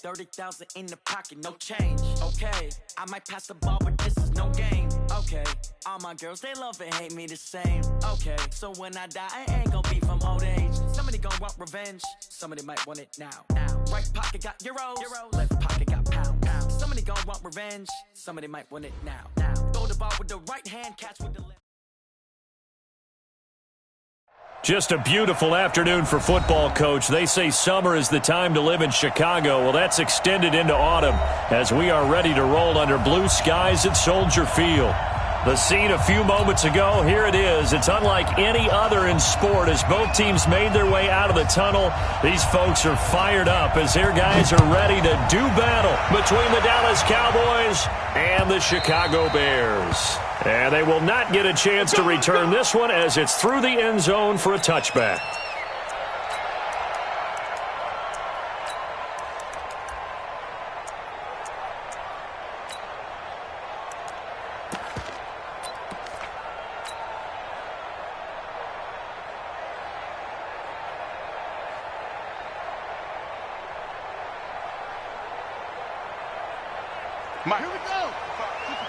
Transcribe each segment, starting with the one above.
30,000 in the pocket, no change. Okay, I might pass the ball, but this is no game. Okay, all my girls, they love and hate me the same. Okay, so when I die, I ain't gonna be from old age. Somebody gonna want revenge, somebody might want it now. Right pocket got euros, left pocket got pounds. Somebody gonna want revenge, somebody might want it now. Throw the ball with the right hand, catch with the left. Just a beautiful afternoon for football, Coach. They say summer is the time to live in Chicago. Well, that's extended into autumn as we are ready to roll under blue skies at Soldier Field. The scene a few moments ago, here it is. It's unlike any other in sport as both teams made their way out of the tunnel. These folks are fired up as their guys are ready to do battle between the Dallas Cowboys and the Chicago Bears. And they will not get a chance to return this one as it's through the end zone for a touchback. Mike. Here we go.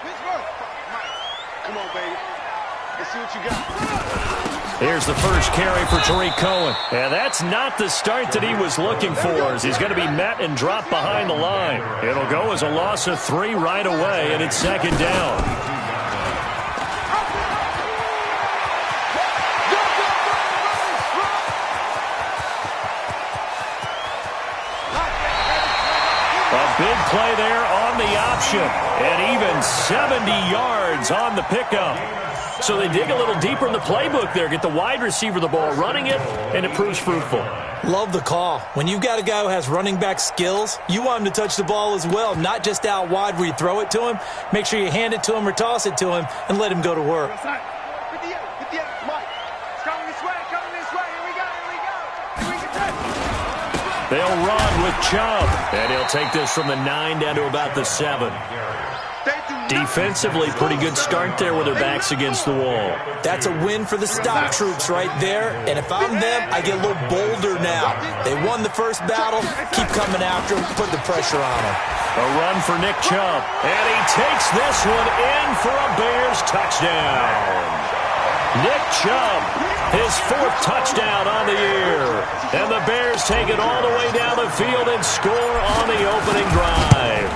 Pittsburgh. Mike. Come on, baby. Let's see what you got. Here's the first carry for Tariq Cohen. And that's not the start that he was looking for as he's going to be met and dropped behind the line. It'll go as a loss of 3 right away, and it's second down. Big play there on the option, and even 70 yards on the pickup. So they dig a little deeper in the playbook there, get the wide receiver the ball, running it, and it proves fruitful. Love the call. When you've got a guy who has running back skills, you want him to touch the ball as well, not just out wide where you throw it to him. Make sure you hand it to him or toss it to him and let him go to work. They'll run with Chubb, and he'll take this from the 9 down to about the 7. Defensively, pretty good start there with their backs against the wall. That's a win for the stop troops right there, and if I'm them, I get a little bolder now. They won the first battle, keep coming after them, put the pressure on them. A run for Nick Chubb, and he takes this one in for a Bears touchdown. Nick Chubb, his 4th touchdown on the year. And the Bears take it all the way down the field and score on the opening drive.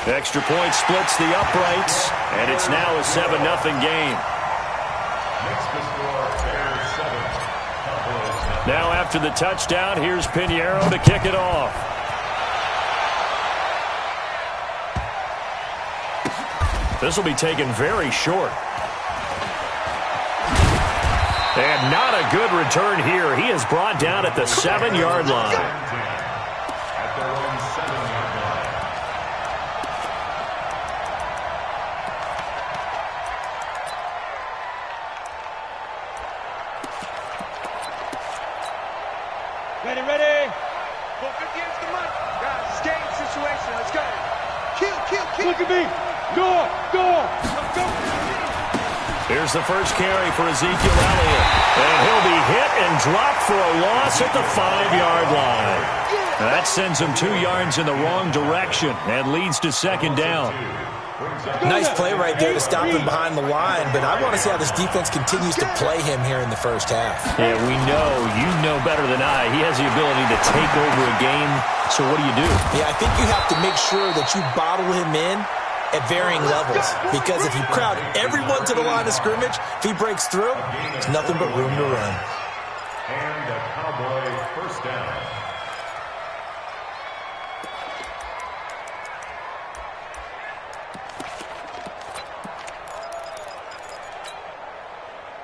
Extra point splits the uprights, and it's now a 7-0 game. Now after the touchdown, here's Pinheiro to kick it off. This will be taken very short. And not a good return here. He is brought down at the 7-yard line. Ready. 450 is the money. Guys, escape situation. Let's go. Kill. Look at me. Go. Let's go. Here's the first carry for Ezekiel Elliott. And he'll be hit and dropped for a loss at the 5-yard line. That sends him 2 yards in the wrong direction and leads to second down. Nice play right there to stop him behind the line, but I want to see how this defense continues to play him here in the first half. Yeah, you know better than I. He has the ability to take over a game, so what do? Yeah, I think you have to make sure that you bottle him in at varying levels, because if you crowd everyone to the line of scrimmage, if he breaks through, there's nothing but room to run. And the Cowboy first down.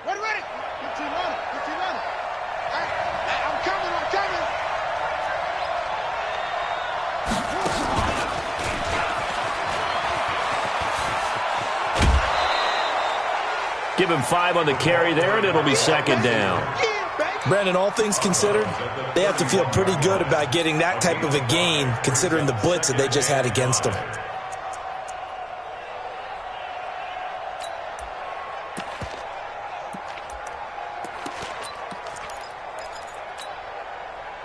Ready. Good team on it. I'm coming. Give him 5 on the carry there, and it'll be second down. Brandon, all things considered, they have to feel pretty good about getting that type of a gain, considering the blitz that they just had against them.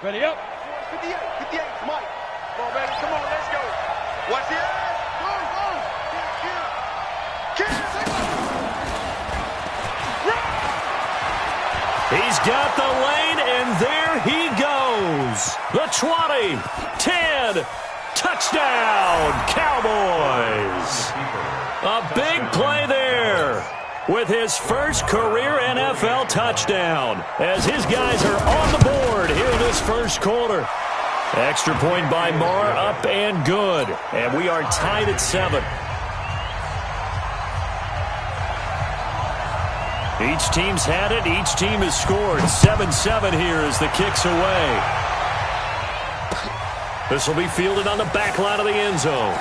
Ready up. 58, Mike. Watch it. He's got the lane, and there he goes. The 20, 10, touchdown, Cowboys. A big play there with his first career NFL touchdown as his guys are on the board here in this first quarter. Extra point by Marr, up and good. And we are tied at 7. Each team's had it. Each team has scored. 7-7 here as the kick's away. This will be fielded on the back line of the end zone.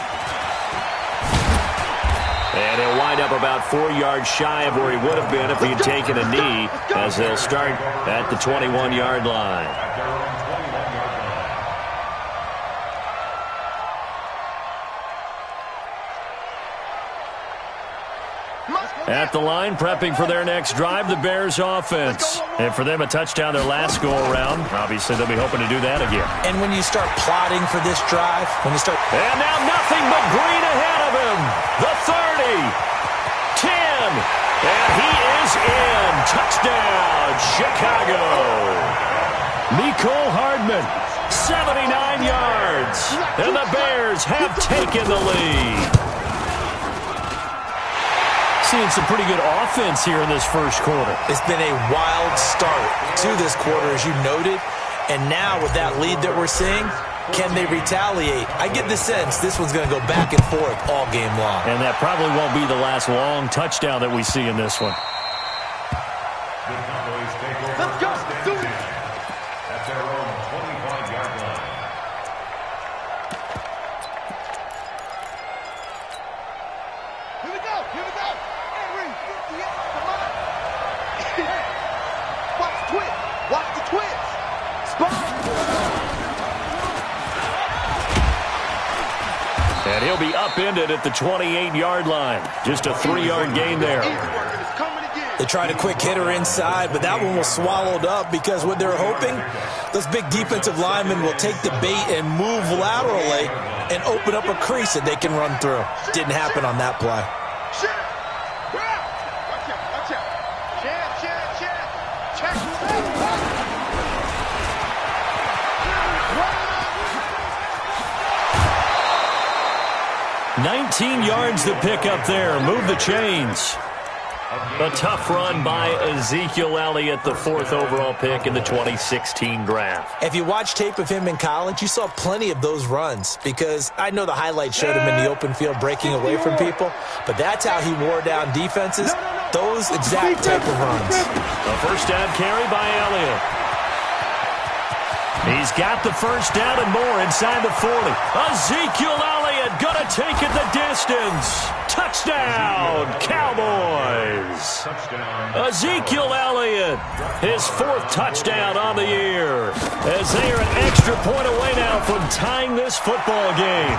And he'll wind up about 4 yards shy of where he would have been if he had taken a knee, as they'll start at the 21-yard line. At the line, prepping for their next drive, the Bears offense. And for them, a touchdown their last go-around. Obviously, they'll be hoping to do that again. And when you start plotting for this drive, And now nothing but green ahead of him. The 30, 10, and he is in. Touchdown, Chicago. Mecole Hardman, 79 yards. And the Bears have taken the lead. Seeing some pretty good offense here in this first quarter. It's been a wild start to this quarter, as you noted. And now with that lead that we're seeing, can they retaliate? I get the sense this one's going to go back and forth all game long. And that probably won't be the last long touchdown that we see in this one. Let's go. Do it. At their own 25-yard line. Here we go. Here we go. Watch the twist. Watch the twist. Spot. And he'll be upended at the 28-yard line. Just a 3-yard gain there. They tried a quick hitter inside, but that one was swallowed up because what they're hoping, those big defensive linemen will take the bait and move laterally and open up a crease that they can run through. Didn't happen on that play. 19 yards to pick up there. Move the chains. A tough run by Ezekiel Elliott, the 4th overall pick in the 2016 draft. If you watch tape of him in college, you saw plenty of those runs because I know the highlights showed him in the open field breaking away from people, but that's how he wore down defenses, those exact type of runs. A first down carry by Elliott. He's got the first down and more inside the 40. Ezekiel Elliott gonna take it the distance. Touchdown, Cowboys. Ezekiel Elliott, his 4th touchdown on the year, as they are an extra point away now from tying this football game.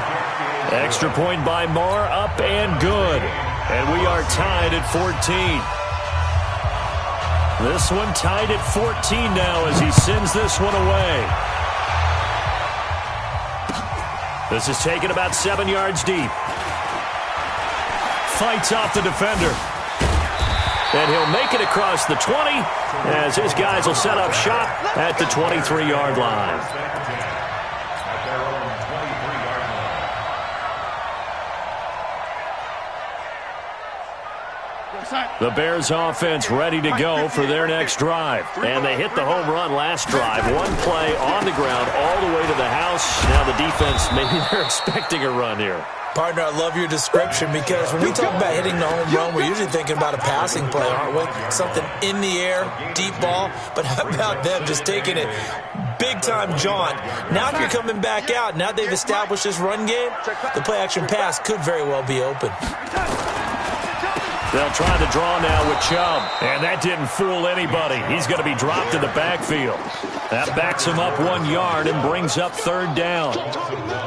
Extra point by Marr, up and good. And we are tied at 14. This one tied at 14 now as he sends this one away. This is taken about 7 yards deep. Fights off the defender. And he'll make it across the 20 as his guys will set up shop at the 23-yard line. At their own 23-yard line. The Bears offense ready to go for their next drive. And they hit the home run last drive. One play on the ground all the way to the house. Now the defense, maybe they're expecting a run here. Partner, I love your description because when we talk about hitting the home run, we're usually thinking about a passing play, aren't we? Something in the air, deep ball. But how about them just taking it big-time jaunt? Now if you're coming back out, now they've established this run game, the play-action pass could very well be open. They'll try the draw now with Chubb. And that didn't fool anybody. He's going to be dropped in the backfield. That backs him up 1 yard and brings up 3rd down.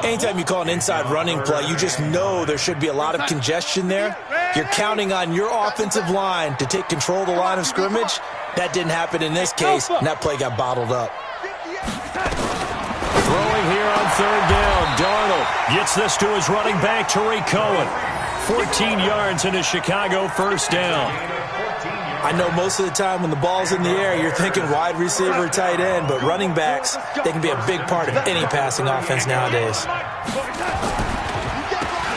Anytime you call an inside running play, you just know there should be a lot of congestion there. You're counting on your offensive line to take control of the line of scrimmage. That didn't happen in this case, and that play got bottled up. Throwing here on 3rd down, Darnold. Gets this to his running back, Tariq Cohen. 14 yards and a Chicago first down. I know most of the time when the ball's in the air, you're thinking wide receiver, tight end, but running backs, they can be a big part of any passing offense nowadays.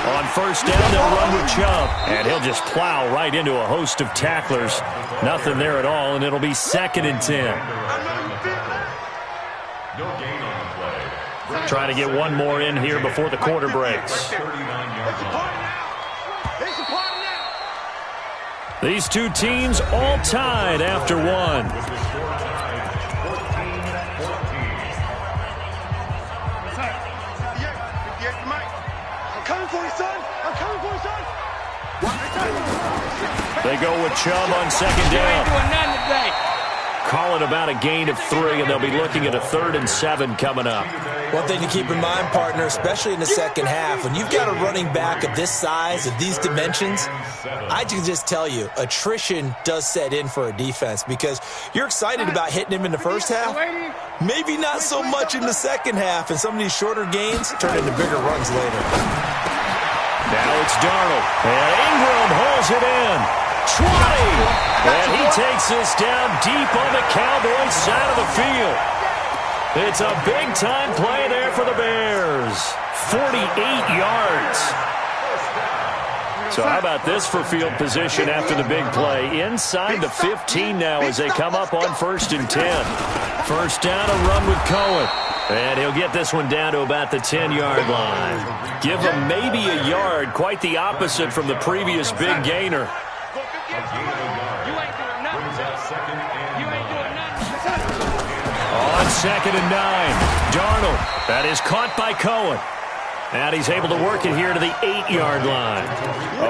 On first down, they'll run with Chubb, and he'll just plow right into a host of tacklers. Nothing there at all, and it'll be 2nd and 10. No gain on the play. Trying to get one more in here before the quarter breaks. 39-yard line. These two teams all tied after one. They go with Chubb on 2nd down. Call it about a gain of 3, and they'll be looking at a 3rd and 7 coming up. One thing to keep in mind, partner, especially in the second half, when you've got a running back of this size, of these dimensions, I can just tell you, attrition does set in for a defense because you're excited about hitting him in the first half, maybe not so much in the second half, and some of these shorter gains turn into bigger runs later. Now it's Darnold, and Ingram holds it in. 20, and he takes this down deep on the Cowboys side of the field. It's a big-time play there for the Bears. 48 yards. So how about this for field position after the big play? Inside the 15 now as they come up on 1st and 10. First down, a run with Cohen. And he'll get this one down to about the 10-yard line. Give him maybe a yard, quite the opposite from the previous big gainer. On 2nd and 9, Darnold. That is caught by Cohen. And he's able to work it here to the 8-yard line.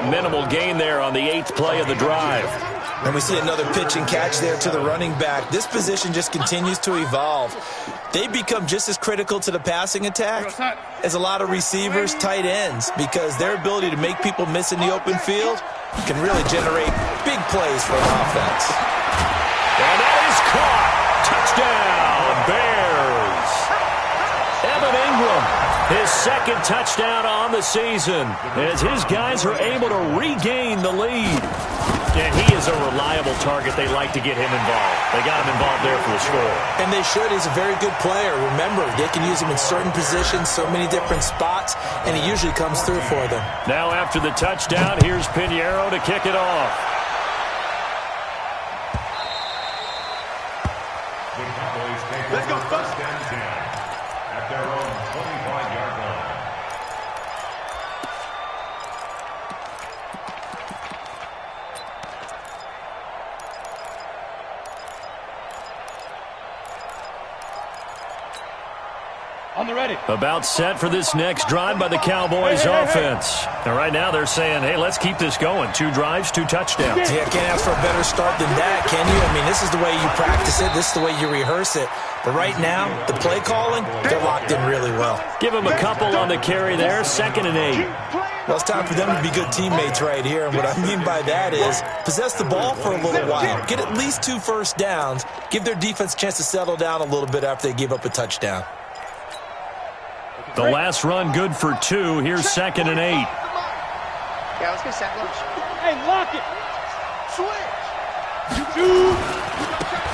A minimal gain there on the 8th play of the drive. And we see another pitch and catch there to the running back. This position just continues to evolve. They become just as critical to the passing attack as a lot of receivers, tight ends, because their ability to make people miss in the open field can really generate big plays for an offense. And that is caught. Touchdown, Bears. Evan Ingram, his 2nd touchdown on the season, as his guys are able to regain the lead. And he is a reliable target. They like to get him involved. They got him involved there for the score. And they should. He's a very good player. Remember, they can use him in certain positions, so many different spots, and he usually comes through for them. Now after the touchdown, here's Pinheiro to kick it off. The Cowboys take over 1st and 10 at their own 25-yard line. On the ready. About set for this next drive by the Cowboys offense. And right now they're saying, hey, let's keep this going. 2 drives, 2 touchdowns. Yeah, can't ask for a better start than that, can you? I mean, this is the way you practice it. This is the way you rehearse it. But right now, the play calling, they're locked in really well. Give them a couple on the carry there. 2nd and 8. Well, it's time for them to be good teammates right here. And what I mean by that is possess the ball for a little while. Get at least 2 first downs. Give their defense a chance to settle down a little bit after they give up a touchdown. The last run good for 2. Here's 2nd and 8. Yeah, let's go set lunch. Hey, lock it. Switch.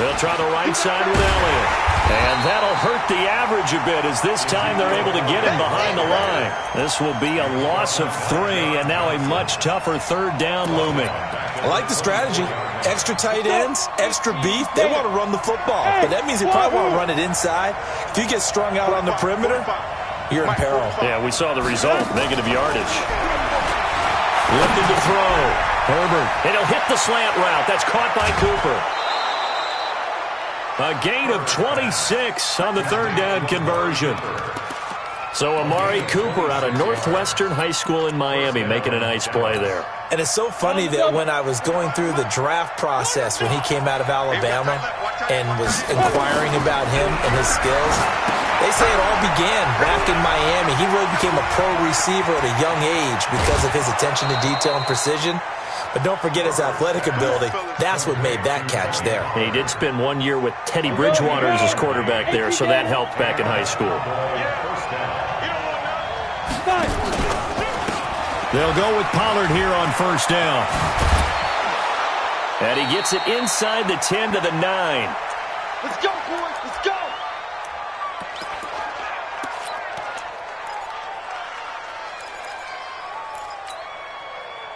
They'll try the right side with Elliott. And that'll hurt the average a bit as this time they're able to get him behind the line. This will be a loss of 3 and now a much tougher 3rd down looming. I like the strategy. Extra tight ends, extra beef. They want to run the football, but that means they probably want to run it inside. If you get strung out on the perimeter, you're in peril. Yeah, we saw the result. Negative yardage. Looking to throw. Herbert. And he'll hit the slant route. That's caught by Cooper. A gain of 26 on the 3rd down conversion. So Amari Cooper out of Northwestern High School in Miami making a nice play there. And it's so funny that when I was going through the draft process when he came out of Alabama and was inquiring about him and his skills, they say it all began back in Miami. He really became a pro receiver at a young age because of his attention to detail and precision. But don't forget his athletic ability. That's what made that catch there. And he did spend 1 year with Teddy Bridgewater as his quarterback there, so that helped back in high school. They'll go with Pollard here on first down. And he gets it inside the 10 to the 9. Let's go, boys. Let's go.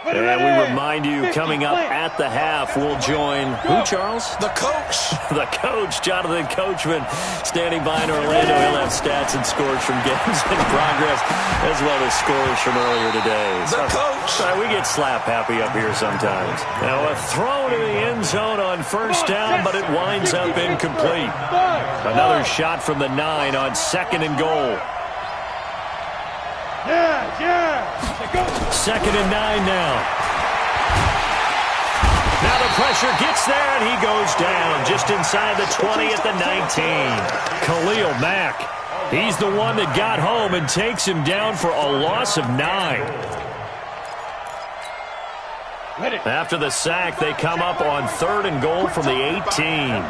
And we remind you, coming up at the half, we'll join who, Charles? The coach. The coach, Jonathan Coachman, standing by in Orlando. He'll have stats and scores from games in progress, as well as scores from earlier today. The coach. We get slap happy up here sometimes. Now a throw to the end zone on first down, but it winds up incomplete. Another shot from the 9 on 2nd and goal. Second and 9 now. Now the pressure gets there, and he goes down just inside the 20 at the 19. Khalil Mack. He's the one that got home and takes him down for a loss of 9. After the sack, they come up on 3rd and goal from the 18.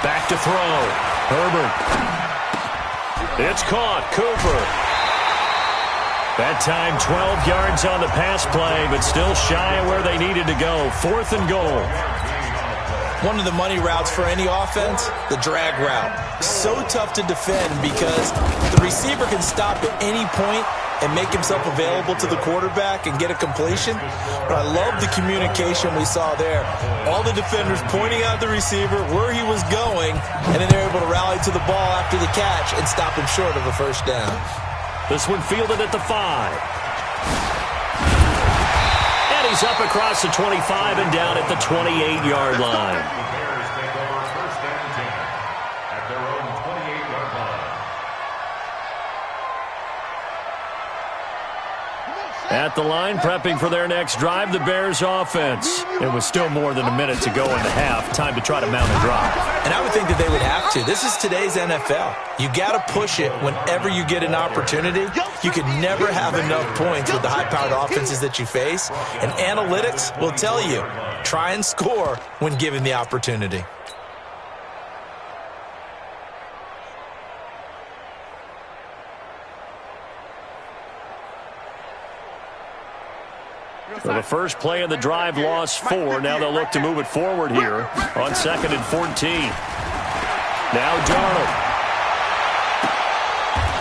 Back to throw. Herbert. It's caught. Cooper. That time 12 yards on the pass play, but still shy of where they needed to go. 4th and goal. One of the money routes for any offense, the drag route. So tough to defend because the receiver can stop at any point and make himself available to the quarterback and get a completion. But I love the communication we saw there. All the defenders pointing out the receiver, where he was going, and then they're able to rally to the ball after the catch and stop him short of a first down. This one fielded at the 5. And he's up across the 25 and down at the 28-yard line. The Bears take over first and 10 at their own 28-yard line. At the line, prepping for their next drive, the Bears offense. It was still more than a minute to go in the half. Time to try to mount a drive. And I would think that they would have to. This is today's NFL. You got to push it whenever you get an opportunity. You can never have enough points with the high-powered offenses that you face. And analytics will tell you, try and score when given the opportunity. So the first play of the drive lost 4. Now they'll look to move it forward here on 2nd and 14. Now Darnold.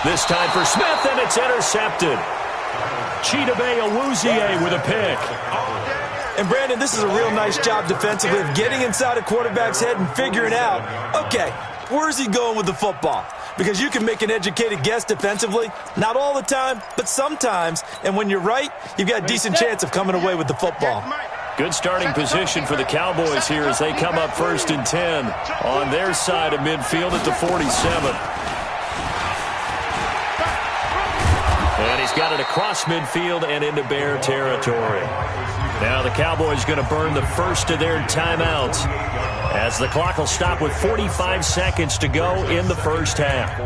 This time for Smith, and it's intercepted. Chidobe Awuzie with a pick. And Brandon, this is a real nice job defensively of getting inside a quarterback's head and figuring out, okay, where's he going with the football? Because you can make an educated guess defensively, not all the time, but sometimes. And when you're right, you've got a decent chance of coming away with the football. Good starting position for the Cowboys here as they come up 1st and 10 on their side of midfield at the 47. And he's got it across midfield and into Bear territory. Now the Cowboys going to burn the first of their timeouts as the clock will stop with 45 seconds to go in the first half.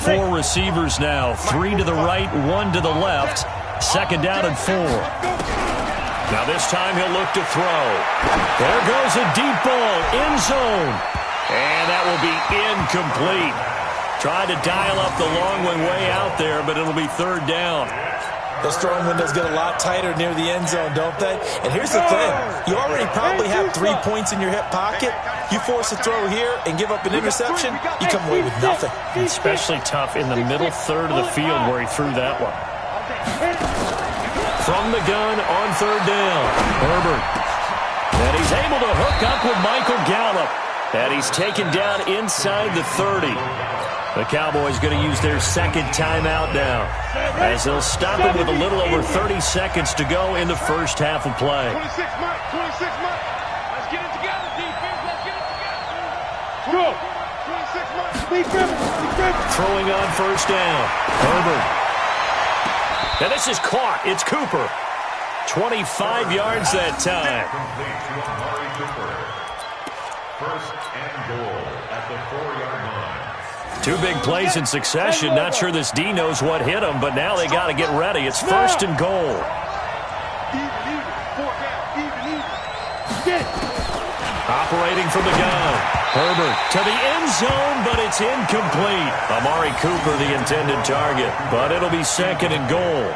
4 receivers now, 3 to the right, 1 to the left. 2nd down and 4. Now this time he'll look to throw. There goes a deep ball, end zone. And that will be incomplete. Tried to dial up the long one way out there, but it'll be 3rd down. Those throwing windows get a lot tighter near the end zone, don't they? And here's the thing. You already probably have 3 points in your hip pocket. You force a throw here and give up an interception, you come away with nothing. Especially tough in the middle third of the field where he threw that one. From the gun on 3rd down, Herbert. And he's able to hook up with Michael Gallup. And he's taken down inside the 30. The Cowboys going to use their 2nd timeout now as they'll stop it with a little over 30 seconds to go in the first half of play. 26 Mike. Let's get it together, defense. Let's get it together. Go. 26 Mike. Throwing on 1st down. Herbert. Now this is caught. It's Cooper. 25 yards that time. Complete to Amari Cooper. 1st and goal at the 4-yard line. 2 big plays in succession. Not sure this D knows what hit him, but now they got to get ready. It's 1st and goal. Operating from the gun. Herbert to the end zone, but it's incomplete. Amari Cooper, the intended target, but it'll be 2nd and goal.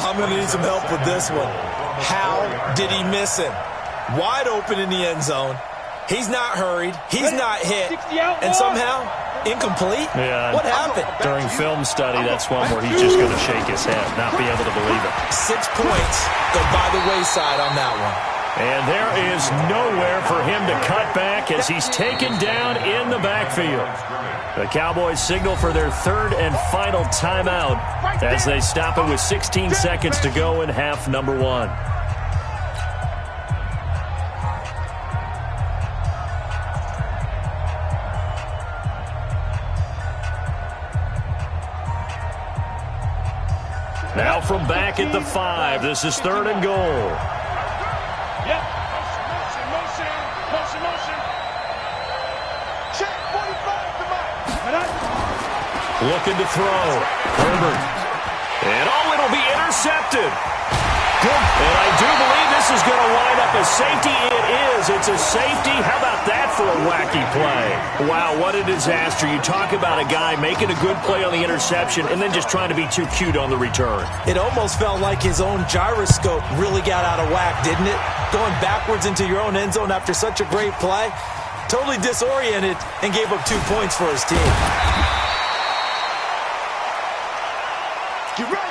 I'm going to need some help with this one. How did he miss him? Wide open in the end zone. He's not hurried. He's not hit. And somehow, incomplete? Yeah. What happened? During film study, that's one where he's just going to shake his head, not be able to believe it. 6 points go by the wayside on that one. And there is nowhere for him to cut back as he's taken down in the backfield. The Cowboys signal for their 3rd and final timeout as they stop it with 16 seconds to go in half number 1. Now from back at the 5, this is 3rd and goal. Yep. Motion. Check 45 to Mike. Looking to throw. Herbert. And it'll be intercepted. And I do believe this is going to wind up a safety. It is. It's a safety. How about that for a wacky play? Wow, what a disaster. You talk about a guy making a good play on the interception and then just trying to be too cute on the return. It almost felt like his own gyroscope really got out of whack, didn't it? Going backwards into your own end zone after such a great play. Totally disoriented and gave up 2 points for his team. Get ready.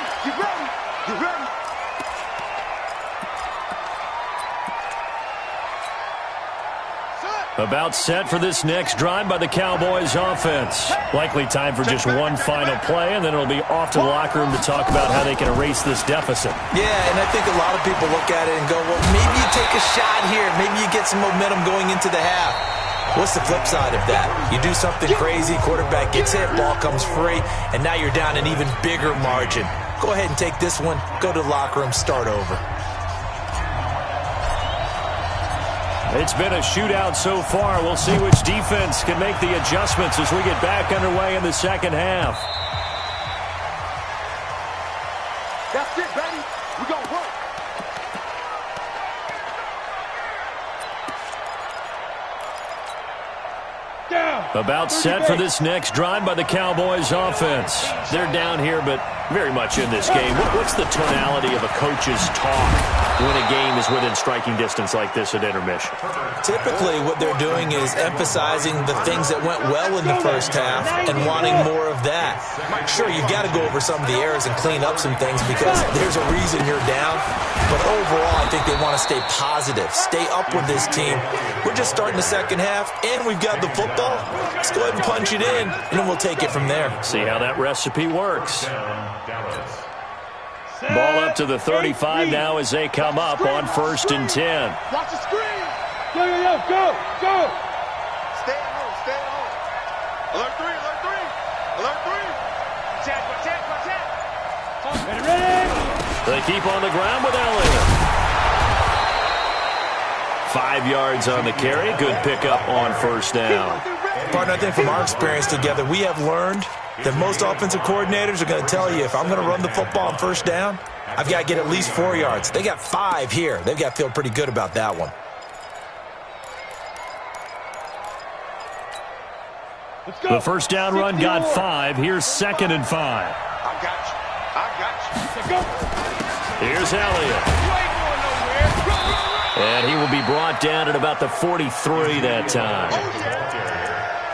About set for this next drive by the Cowboys offense. Likely time for just one final play, and then it'll be off to the locker room to talk about how they can erase this deficit. Yeah, and I think a lot of people look at it and go, well, maybe you take a shot here. Maybe you get some momentum going into the half. What's the flip side of that? You do something crazy, quarterback gets hit, ball comes free, and now you're down an even bigger margin. Go ahead and take this one, go to the locker room, start over. It's been a shootout so far. We'll see which defense can make the adjustments as we get back underway in the second half. That's it, baby. We're going to work. About set for this next drive by the Cowboys offense. They're down here, but very much in this game. What's the tonality of a coach's talk when a game is within striking distance like this at intermission? Typically, what they're doing is emphasizing the things that went well in the first half and wanting more of that. Sure, you've got to go over some of the errors and clean up some things because there's a reason you're down. But overall, I think they want to stay positive, stay up with this team. We're just starting the second half, and we've got the football. Let's go ahead and punch it in, and then we'll take it from there. See how that recipe works. Ball up to the 35 now as they come up on 1st and 10. Watch the screen. Go. Stay at home. Alert 3. Attack. Ready. They keep on the ground with Elliott. 5 yards on the carry. Good pickup on 1st down. Partner, I think from our experience together, we have learned that most offensive coordinators are going to tell you if I'm going to run the football on 1st down, I've got to get at least 4 yards. They got 5 here. They've got to feel pretty good about that one. The 1st down run got 5. Here's 2nd and 5. I got you. Here's Elliott. And he will be brought down at about the 43 that time.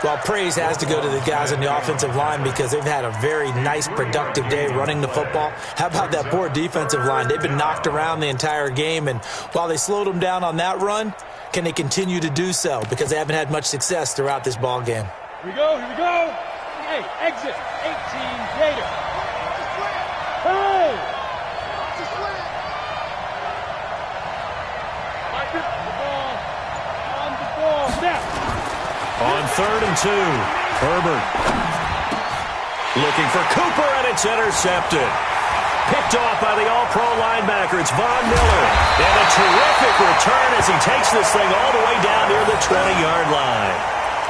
Well, praise has to go to the guys on the offensive line because they've had a very nice, productive day running the football. How about that poor defensive line? They've been knocked around the entire game, and while they slowed them down on that run, can they continue to do so? Because they haven't had much success throughout this ball game. Here we go. Hey, exit. 18 later. Hey! On the ball. Now. On 3rd and 2, Herbert looking for Cooper, and it's intercepted. Picked off by the all-pro linebacker. It's Von Miller. And a terrific return as he takes this thing all the way down near the 20-yard line.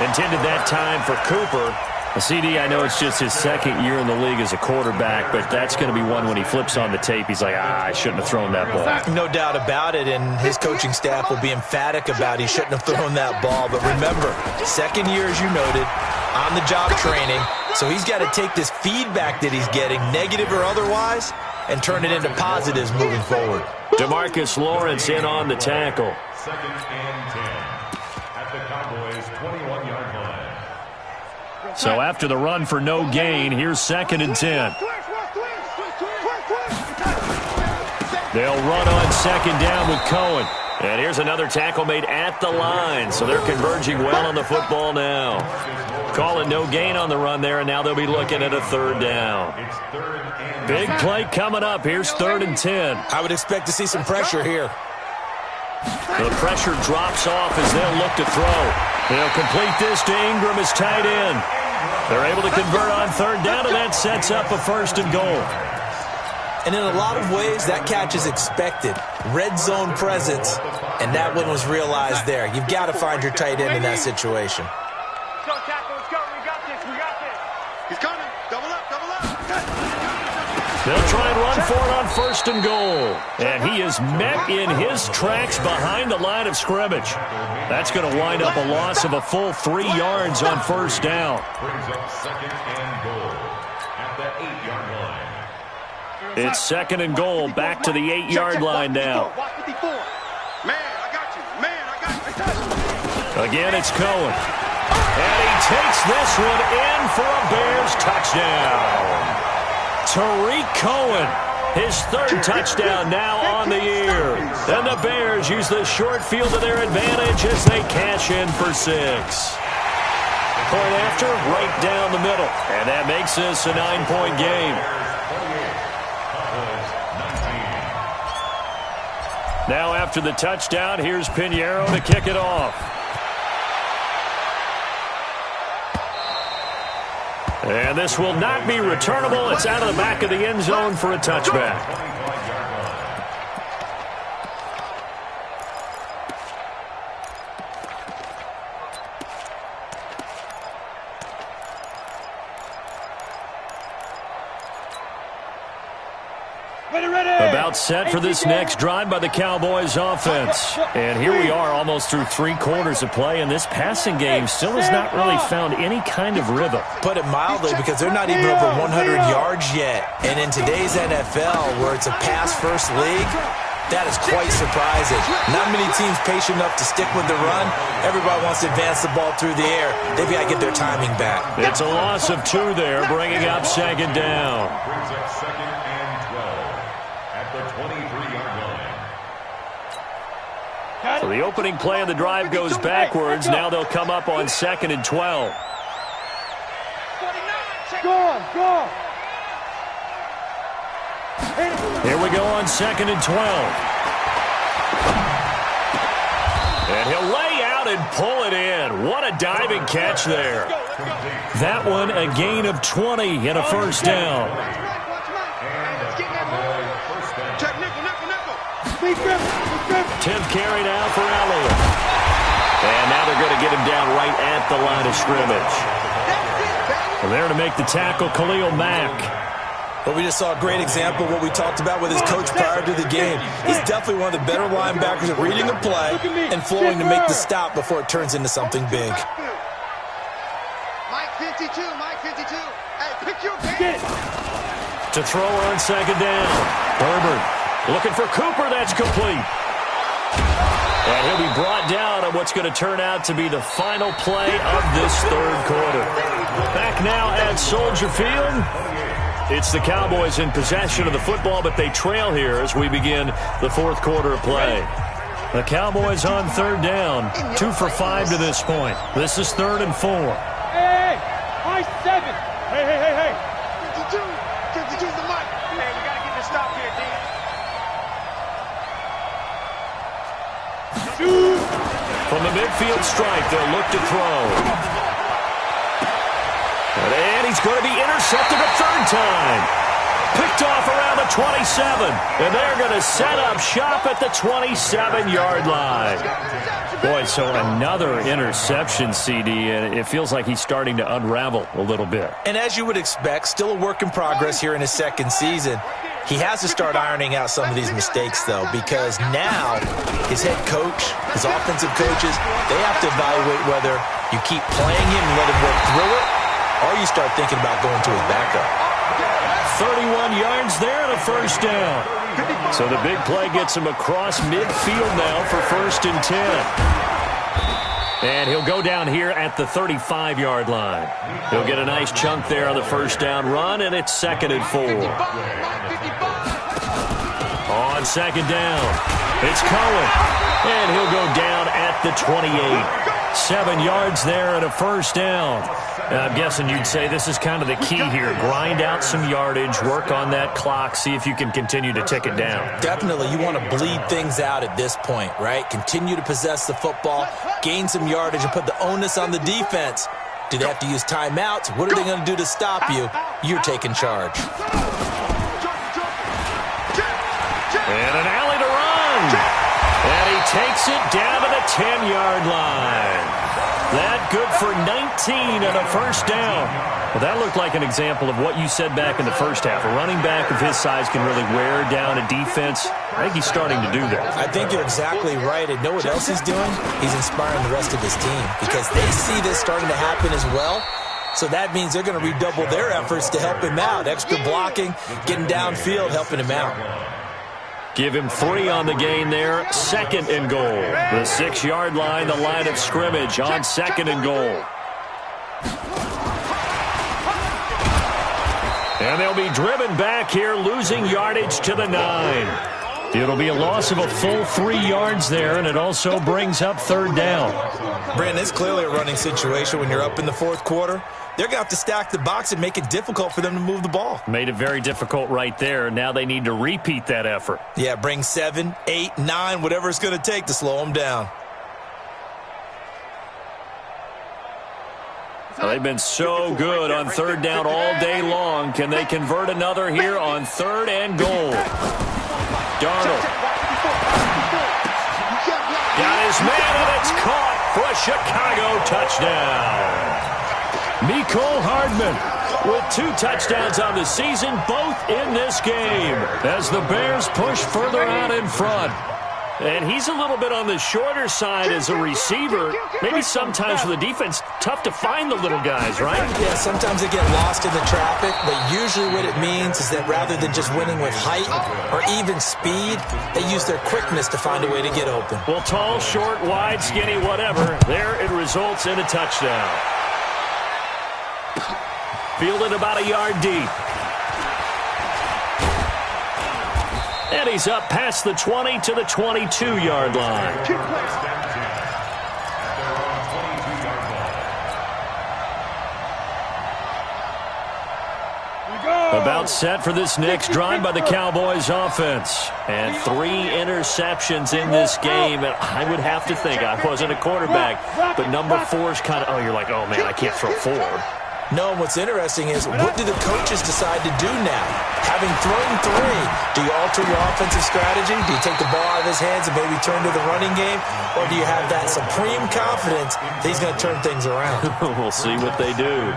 Intended that time for Cooper, CD, I know it's just his second year in the league as a quarterback, but that's going to be one when he flips on the tape, he's like, I shouldn't have thrown that ball. No doubt about it, and his coaching staff will be emphatic about he shouldn't have thrown that ball. But remember, second year, as you noted, on-the-job training, so he's got to take this feedback that he's getting, negative or otherwise, and turn it into positives moving forward. DeMarcus Lawrence in on the tackle. Second and 10 at the Cowboys' 21-yard line. So after the run for no gain, here's second and 10. They'll run on second down with Cohen. And here's another tackle made at the line. So they're converging well on the football now. Calling no gain on the run there, and now they'll be looking at a third down. Big play coming up. Here's third and 10. I would expect to see some pressure here. The pressure drops off as they'll look to throw. They'll complete this to Ingram as tight end. They're able to convert on third down, and that sets up a first and goal. And in a lot of ways, that catch is expected. Red zone presence, and that one was realized there. You've got to find your tight end in that situation. Let's go, tackle. Let's go. We got this. We got this. He's coming. Double up. Double up. They'll try and run for it on first and goal. And he is met in his tracks behind the line of scrimmage. That's going to wind up a loss of a full 3 yards on first down. Brings up second and goal at the 8-yard line. It's second and goal, back to the 8-yard line now. Man, I got you. Man, I got you. Again, it's Cohen. And he takes this one in for a Bears touchdown. Tariq Cohen, his third touchdown now on the year. And the Bears use the short field to their advantage as they cash in for 6. Point after, right down the middle. And that makes this a 9-point game. Now after the touchdown, here's Pinheiro to kick it off. And this will not be returnable. It's out of the back of the end zone for a touchback. About set for this next drive by the Cowboys offense. And here we are almost through 3 quarters of play, and this passing game still has not really found any kind of rhythm. Put it mildly, because they're not even over 100 yards yet. And in today's NFL, where it's a pass-first league, that is quite surprising. Not many teams patient enough to stick with the run. Everybody wants to advance the ball through the air. They've got to get their timing back. It's a loss of 2 there, bringing up second down. Brings up second and 12 at the 23-yard line. So the opening play of the drive goes backwards. Now they'll come up on second and 12. Go. Here we go on second and 12. And he'll lay out and pull it in. What a diving catch there. That one a gain of 20 and a first down. 10th carry now for Elliott. And now they're going to get him down right at the line of scrimmage. And there to make the tackle, Khalil Mack. But we just saw a great example of what we talked about with his coach prior to the game. He's definitely one of the better linebackers at reading the play and flowing to make the stop before it turns into something big. Mike 52. Hey, pick your game. To throw on second down. Herbert looking for Cooper. That's complete. And he'll be brought down on what's going to turn out to be the final play of this third quarter. Back now at Soldier Field. It's the Cowboys in possession of the football, but they trail here as we begin the fourth quarter of play. The Cowboys on third down, 2 for 5 to this point. This is 3rd and 4. Hey, high 7. Hey. 52's the mic. Hey, we got to get the stop here, D. From the midfield stripe, they'll look to throw. And he's going to be intercepted a third time. Picked off around the 27. And they're going to set up shop at the 27-yard line. Boy, so another interception, CD, and it feels like he's starting to unravel a little bit. And as you would expect, still a work in progress here in his second season. He has to start ironing out some of these mistakes, though, because now his head coach, his offensive coaches, they have to evaluate whether you keep playing him and let him work through it, or you start thinking about going to his backup. 31 yards there and a first down. So the big play gets him across midfield now for 1st and 10. And he'll go down here at the 35-yard line. He'll get a nice chunk there on the first down run, and it's 2nd and 4. On 2nd down, it's Cohen. And he'll go down at the 28. 7 yards there and a first down. And I'm guessing you'd say this is kind of the key here. Grind out some yardage, work on that clock, see if you can continue to tick it down. Definitely, you want to bleed things out at this point, right? Continue to possess the football, gain some yardage, and put the onus on the defense. Do they have to use timeouts? What are they going to do to stop you? You're taking charge. And an alley to run. And he takes it down to the 10-yard line. That good for 19 and a first down. Well, that looked like an example of what you said back in the first half. A running back of his size can really wear down a defense. I think he's starting to do that. I think you're exactly right. And know what else he's doing? He's inspiring the rest of his team because they see this starting to happen as well. So that means they're going to redouble their efforts to help him out. Extra blocking, getting downfield, helping him out. Give him 3 on the gain there. 2nd and goal. The 6-yard line, the line of scrimmage on 2nd and goal. And they'll be driven back here, losing yardage to the 9. It'll be a loss of a full 3 yards there, and it also brings up 3rd down. Brandon, it's clearly a running situation when you're up in the 4th quarter. They're going to have to stack the box and make it difficult for them to move the ball. Made it very difficult right there. Now they need to repeat that effort. Yeah, bring 7, 8, 9, whatever it's going to take to slow them down. Well, they've been so good on 3rd down all day long. Can they convert another here on 3rd and goal? Darnold. Got his man, and it's caught for a Chicago touchdown. Mecole Hardman with 2 touchdowns on the season, both in this game, as the Bears push further out in front. And he's a little bit on the shorter side as a receiver. Maybe sometimes for the defense, tough to find the little guys, right? Yeah, sometimes they get lost in the traffic, but usually what it means is that rather than just winning with height or even speed, they use their quickness to find a way to get open. Well, tall, short, wide, skinny, whatever, there it results in a touchdown. Fielded about a yard deep. And he's up past the 20 to the 22-yard line. About set for this next drive by the Cowboys offense. And 3 interceptions in this game. And I would have to think, I wasn't a quarterback, but number 4 is kind of, oh, you're like, oh, man, I can't throw 4. No, what's interesting is what do the coaches decide to do now? Having thrown 3, do you alter your offensive strategy? Do you take the ball out of his hands and maybe turn to the running game? Or do you have that supreme confidence that he's going to turn things around? We'll see what they do.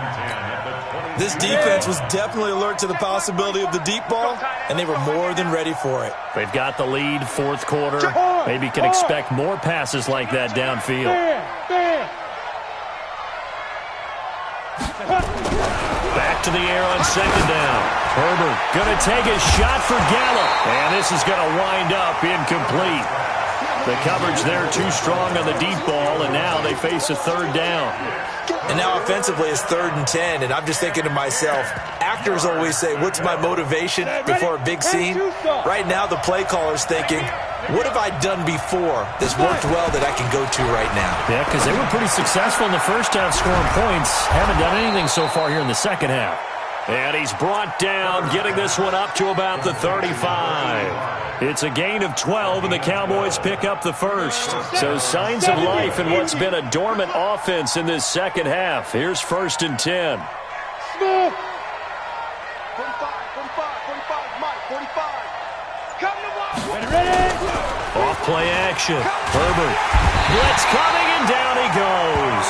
This defense was definitely alert to the possibility of the deep ball, and they were more than ready for it. They've got the lead, 4th quarter. Maybe can expect more passes like that downfield. Back to the air on 2nd down. Herbert going to take a shot for Gallup. And this is going to wind up incomplete. The coverage there too strong on the deep ball, and now they face a 3rd down. And now offensively it's 3rd and 10, and I'm just thinking to myself, actors always say, what's my motivation before a big scene? Right now the play caller's thinking, what have I done before that's worked well that I can go to right now? Yeah, because they were pretty successful in the first half scoring points. Haven't done anything so far here in the second half. And he's brought down, getting this one up to about the 35. It's a gain of 12, and the Cowboys pick up the first. So signs of life in what's been a dormant offense in this second half. Here's 1st and 10. Come to Wild. Ready. Off play action. Herbert. Blitz coming, and down he goes.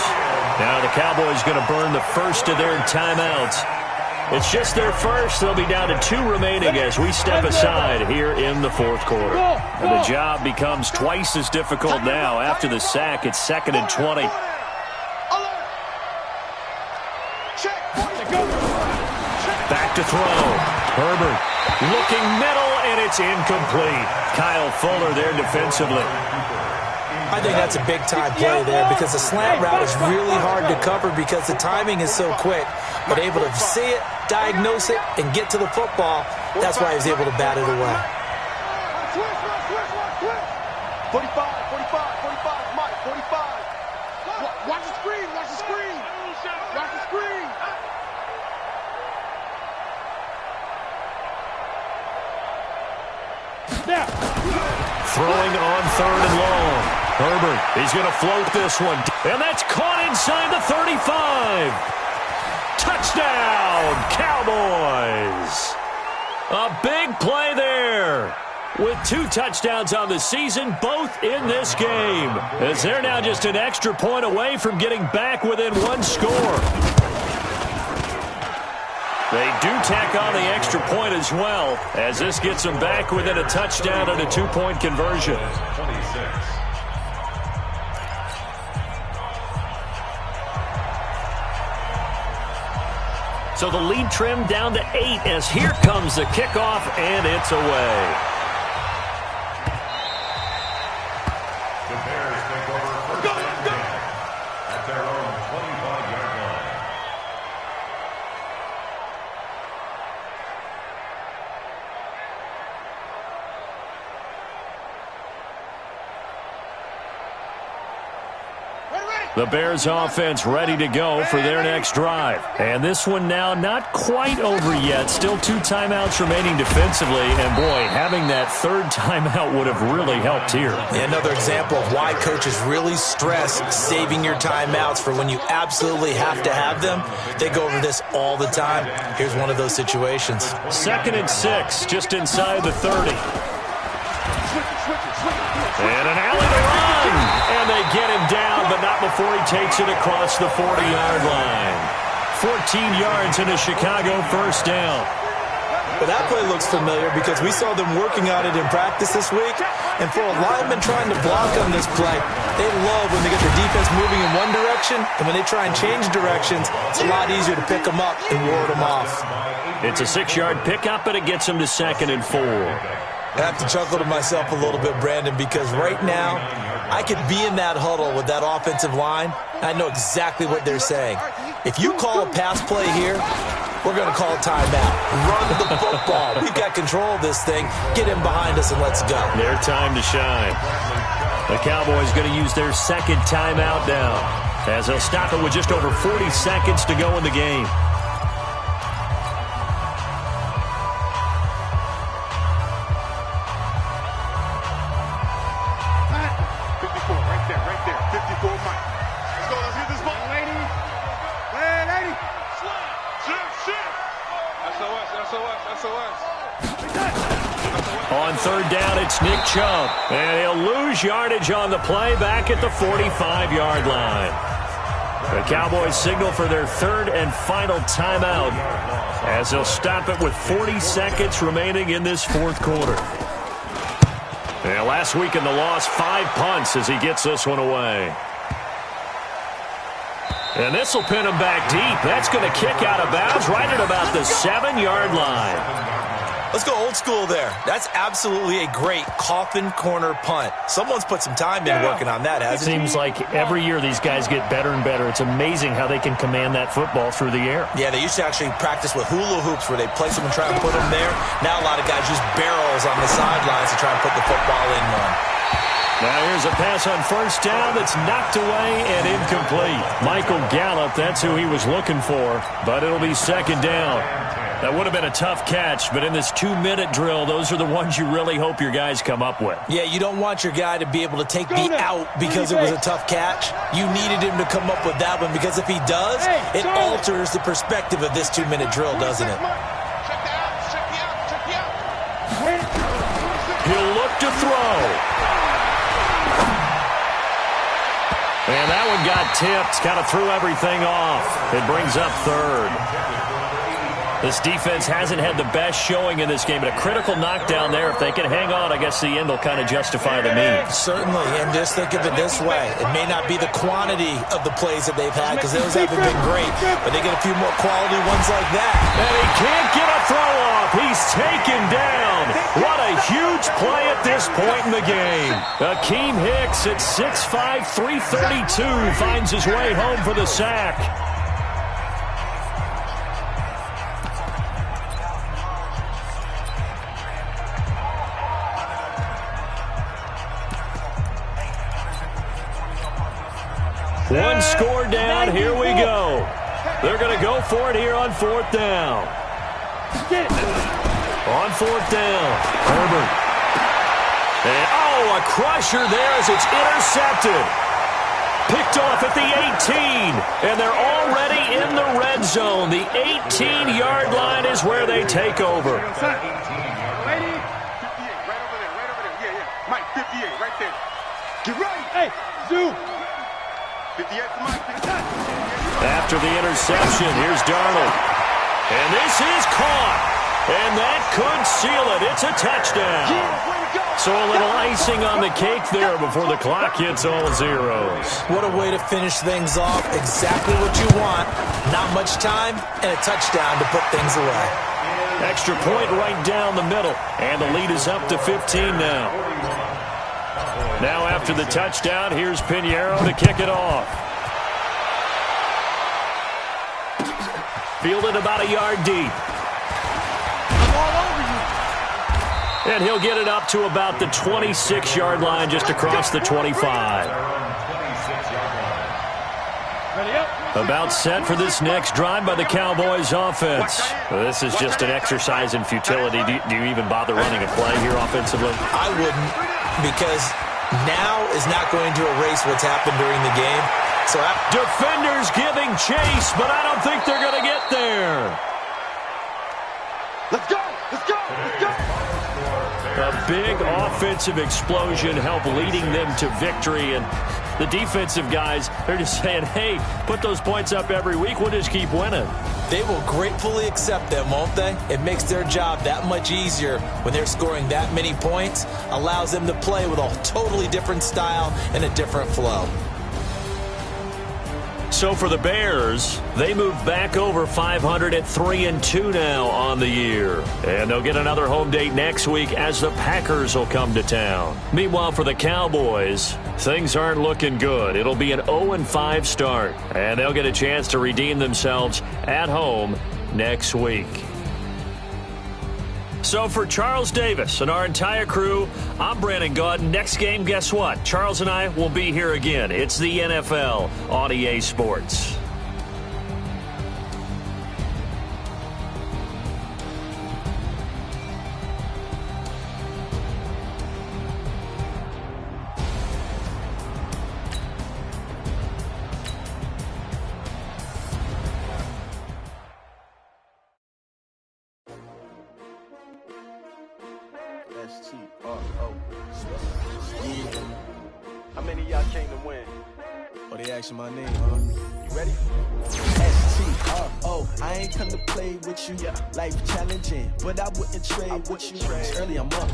Now the Cowboys going to burn the first of their timeouts. It's just their first. They'll be down to 2 remaining as we step aside here in the fourth quarter. And the job becomes twice as difficult now. After the sack, it's 2nd and 20. Back to throw. Herbert looking middle, and it's incomplete. Kyle Fuller there defensively. I think that's a big-time play there because the slant route is really hard to cover because the timing is so quick. But able to see it, diagnose it, and get to the football, that's why he was able to bat it away. 45, Mike, 45. Watch the screen, watch the screen. Watch the screen. Throwing on 3rd and long. Herbert, he's going to float this one. And that's caught inside the 35. Touchdown, Cowboys. A big play there. With 2 touchdowns on the season, both in this game. As they're now just an extra point away from getting back within 1 score. They do tack on the extra point as well, as this gets them back within a touchdown and a 2-point conversion. So the lead trimmed down to 8 as here comes the kickoff, and it's away. The Bears take over first and 10 at their own 25-yard line. The Bears offense ready to go for their next drive. And this one now not quite over yet. Still 2 timeouts remaining defensively. And boy, having that 3rd timeout would have really helped here. Another example of why coaches really stress saving your timeouts for when you absolutely have to have them. They go over this all the time. Here's one of those situations. 2nd and 6, just inside the 30. And an alley to run. And they get him down, but not before he takes it across the 40-yard line. 14 yards and a Chicago first down. But that play looks familiar because we saw them working on it in practice this week. And for a lineman trying to block on this play, they love when they get the defense moving in one direction. And when they try and change directions, it's a lot easier to pick them up and ward them off. It's a 6-yard pickup, but it gets them to 2nd and 4. I have to chuckle to myself a little bit, Brandon, because right now I could be in that huddle with that offensive line. I know exactly what they're saying. If you call a pass play here, we're going to call a timeout. Run the football. We've got control of this thing. Get in behind us and let's go. Their time to shine. The Cowboys going to use their 2nd timeout now, as they'll stop it with just over 40 seconds to go in the game. On 3rd down, it's Nick Chubb. And he'll lose yardage on the play back at the 45-yard line. The Cowboys signal for their 3rd and final timeout, as they'll stop it with 40 seconds remaining in this 4th quarter. And last week in the loss, 5 punts as he gets this one away. And this will pin him back deep. That's going to kick out of bounds right at about the 7-yard line. Let's go old school there. That's absolutely a great coffin corner punt. Someone's put some time in working on that, hasn't it? Seems like every year these guys get better and better. It's amazing how they can command that football through the air. Yeah, they used to actually practice with hula hoops where they place them and try and put them there. Now a lot of guys use barrels on the sidelines to try and put the football in one. Now here's a pass on 1st down that's knocked away and incomplete. Michael Gallup, that's who he was looking for, but it'll be 2nd down. That would have been a tough catch, but in this 2-minute drill, those are the ones you really hope your guys come up with. Yeah, you don't want your guy to be able to take the out because it was a tough catch. You needed him to come up with that one because if he does, it alters the perspective of this 2-minute drill, doesn't it? to throw. And that one got tipped, kind of threw everything off. It brings up third. This defense hasn't had the best showing in this game, but a critical knockdown there. If they can hang on, I guess the end will kind of justify the means. Certainly, and just think of it this way. It may not be the quantity of the plays that they've had because those haven't been great, but they get a few more quality ones like that. And he can't get a throw off. He's taken down. What a huge play at this point in the game. Akeem Hicks at 6'5", 332 finds his way home for the sack. One score down, here we go. They're going to go for it here on 4th down. On 4th down, Herbert. And, oh, a crusher there as it's intercepted. Picked off at the 18, and they're already in the red zone. The 18-yard line is where they take over. 58, right over there. Yeah. Mike, 58, right there. Get ready. Hey, Zoo. 58 for Mike. After the interception, here's Darnold. And this is caught. And that could seal it. It's a touchdown. So a little icing on the cake there before the clock hits all zeros. What a way to finish things off. Exactly what you want. Not much time and a touchdown to put things away. Extra point right down the middle. And the lead is up to 15 now. Now after the touchdown, here's Pinheiro to kick it off. Fielded about a yard deep. And he'll get it up to about the 26-yard line just across the 25. About set for this next drive by the Cowboys offense. This is just an exercise in futility. Do you even bother running a play here offensively? I wouldn't, because now is not going to erase what's happened during the game. So defenders giving chase, but I don't think they're going to get there. Let's go. Let's go. Let's go. A big offensive explosion helped leading them to victory, and the defensive guys, they're just saying, hey, put those points up every week, we'll just keep winning. They will gratefully accept them, won't they? It makes their job that much easier when they're scoring that many points, allows them to play with a totally different style and a different flow. So for the Bears, they move back over 500 at 3-2 now on the year. And they'll get another home date next week as the Packers will come to town. Meanwhile, for the Cowboys, things aren't looking good. It'll be an 0-5 start. And they'll get a chance to redeem themselves at home next week. So for Charles Davis and our entire crew, I'm Brandon Gaudin. Next game, guess what? Charles and I will be here again. It's the NFL on EA Sports. How many of y'all came to win? Oh, they asking my name, huh? You ready? S-T-R-O, I ain't come to play with you. Life challenging, but I wouldn't trade with you. It's early, I'm up.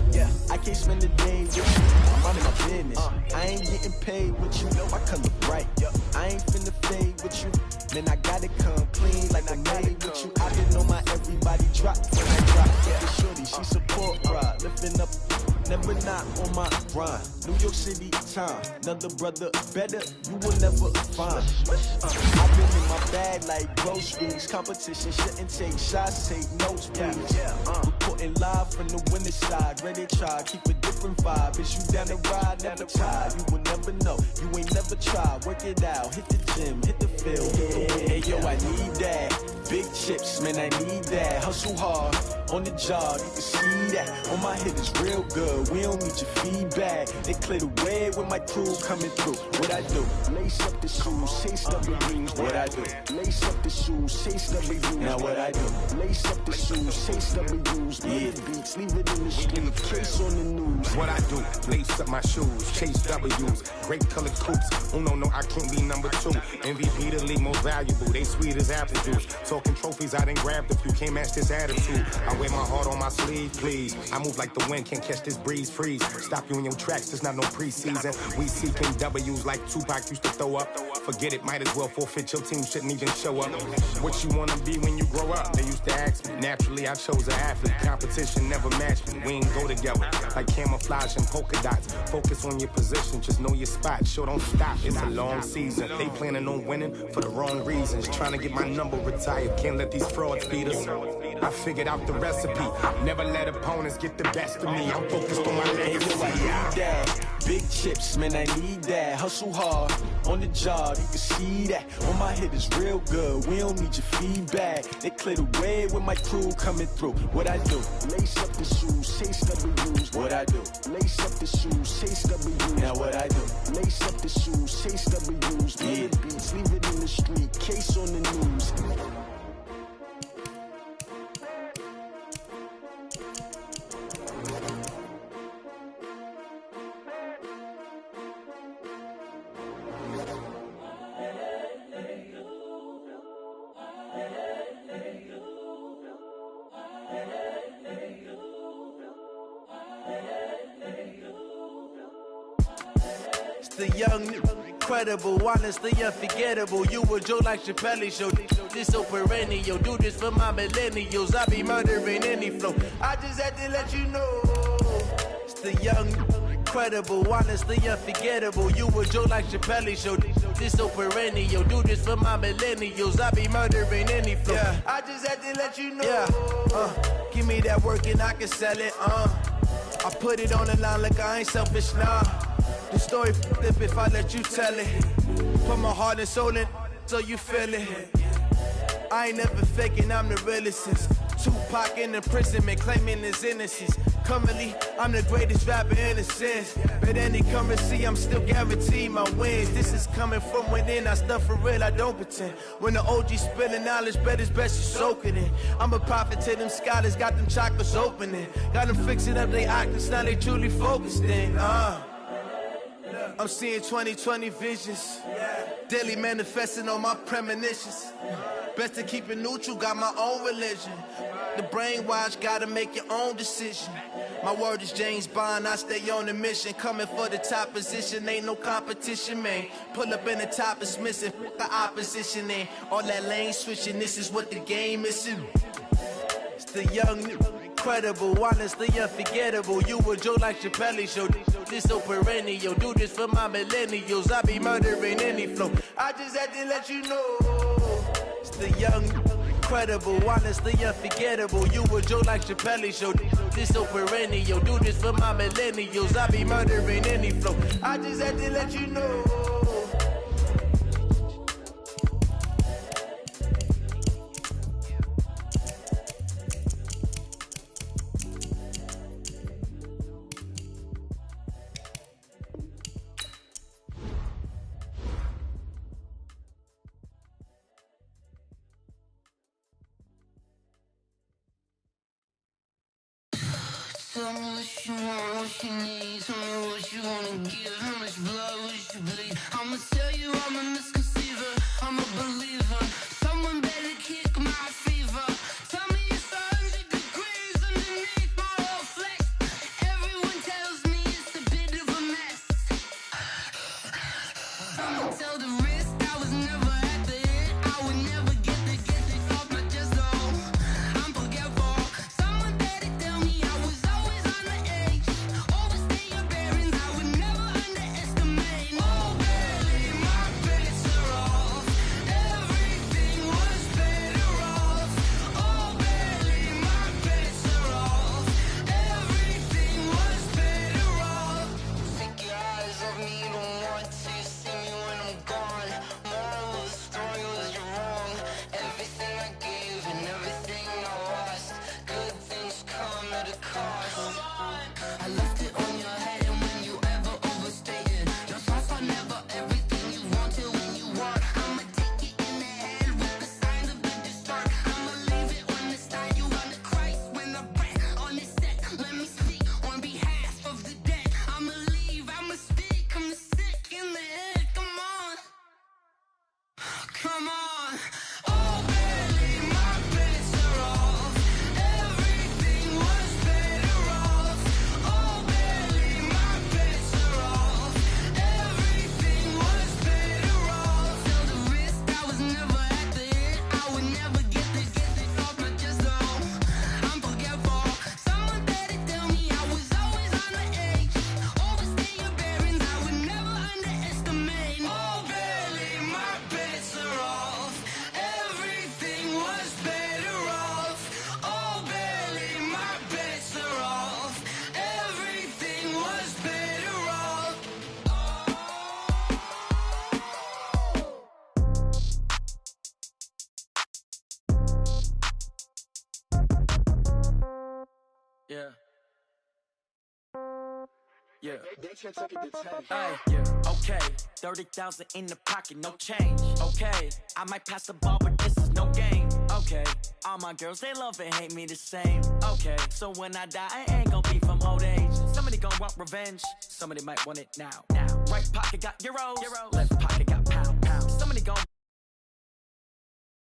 I can't spend the day with you. I'm running my business. I ain't getting paid with you. I come look right. I ain't finna fade with you. Man, I gotta come clean like I made with you. I been on my everybody drop when I drop. Yeah, shorty, she support ride, lifting up. Never not on my grind. New York City time. Another brother better, you will never find. I've been in my bag like groceries. Competition shouldn't take shots, take notes, please. Reporting live from the winning side. Ready to try, keep a different vibe. Is you down the ride, never tired. You will never know, you ain't never tried. Work it out, hit the gym, hit the field. Hey yo, I need that. big chips, man, I need that. Hustle hard, on the job, you can see that. On my hit is real good, we don't need your feedback. They clear the way with my crew coming through. What I do? Lace up the shoes, chase W's. What I do? Lace up the shoes, chase W's. Now what I do? Lace up the shoes, chase W's. Yeah, beats, leave it in the street, case on the news. What I do? Lace up my shoes, chase W's. Great colored coops. Oh no, I can't be number 2. MVP the league most valuable. They sweet as apple juice. Talking trophies, I didn't grab the few. Can't match this attitude. I wear my heart on my sleeve, please. I move like the wind, can't catch this breeze, freeze. Stop you in your tracks, there's not no preseason. We seeking W's like Tupac used to throw up. Forget it, might as well forfeit. Your team shouldn't even show up. What you wanna be when you grow up? They used to ask me. Naturally, I chose an athlete. Competition never matched me. We ain't go together like camouflage and polka dots. Focus on your position, just know your spot. Sure, don't stop. It's a long season. They planning on winning for the wrong reasons. Trying to get my number retired. Can't let these frauds beat us. I figured out the recipe. Never let opponents get the best of me. I'm focused on my legacy. Big chips, man, I need that. Hustle hard, on the job, you can see that. On my hit is real good, we don't need your feedback. They clear the way with my crew coming through. What I do? Lace up the shoes, chase W's. What I do? Lace up the shoes, chase W's. Now what I do? Lace up the shoes, chase W's. Yeah, beats, leave it in the street, case on the news. The young, incredible, honestly unforgettable. You a Joe like Chappelle show. This so perennial. Do this for my millennials. I be murdering any flow. I just had to let you know. It's the young, incredible, honestly unforgettable. You a Joe like Chappelle show. This so perennial. Do this for my millennials. I be murdering any flow. Yeah. I just had to let you know. Yeah. Give me that work and I can sell it. I put it on the line like I ain't selfish, nah. The story flip if I let you tell it. Put my heart and soul in so you feel it. I ain't never faking, I'm the realest since Tupac in imprisonment, claiming his innocence. Currently, I'm the greatest rapper in a sense. But any currency, I'm still guaranteed my wins. This is coming from within, I stuff for real, I don't pretend. When the OG spilling knowledge, bet it's best you soak it in. I'm a prophet to them scholars, got them chakras opening. Got them fixing up their octaves, now they truly focused in. I'm seeing 2020 visions. Daily manifesting on my premonitions. Best to keep it neutral, got my own religion. The brainwash, gotta make your own decision. My word is James Bond, I stay on the mission. Coming for the top position, ain't no competition, man. Pull up in the top is missing, the opposition ain't. All that lane switching, this is what the game is. It's the young, incredible, honestly unforgettable. You a Joe like Chappelle show. This so perennial. Do this for my millennials. I be murdering any flow. I just had to let you know. It's the young, incredible, honestly unforgettable. You a Joe like Chappelle show. This so perennial. Do this for my millennials. I be murdering any flow. I just had to let you know. Tell me what you want, what you need. Tell me what you wanna give. How much blood would you bleed? I'ma tell you I'm a misconceiver. I'm a believer. Someone better kick my fever. Tell me it's 100 degrees underneath my whole flesh. Everyone tells me it's a bit of a mess. I'ma tell the risk I was never at the end. I would never get it off my chest though. I'm forgetful. Someone better tell me I was always on the edge. Overstay your bearings, I would never underestimate. Oh baby, my better Yeah. Hey, yeah. Okay. 30,000 in the pocket, no change. Okay. I might pass the ball, but this is no game. Okay. All my girls, they love and hate me the same. Okay. So when I die, I ain't gonna be from old age. Somebody gon' want revenge. Somebody might want it now. Right pocket got euros. Left pocket got pound. Somebody gon'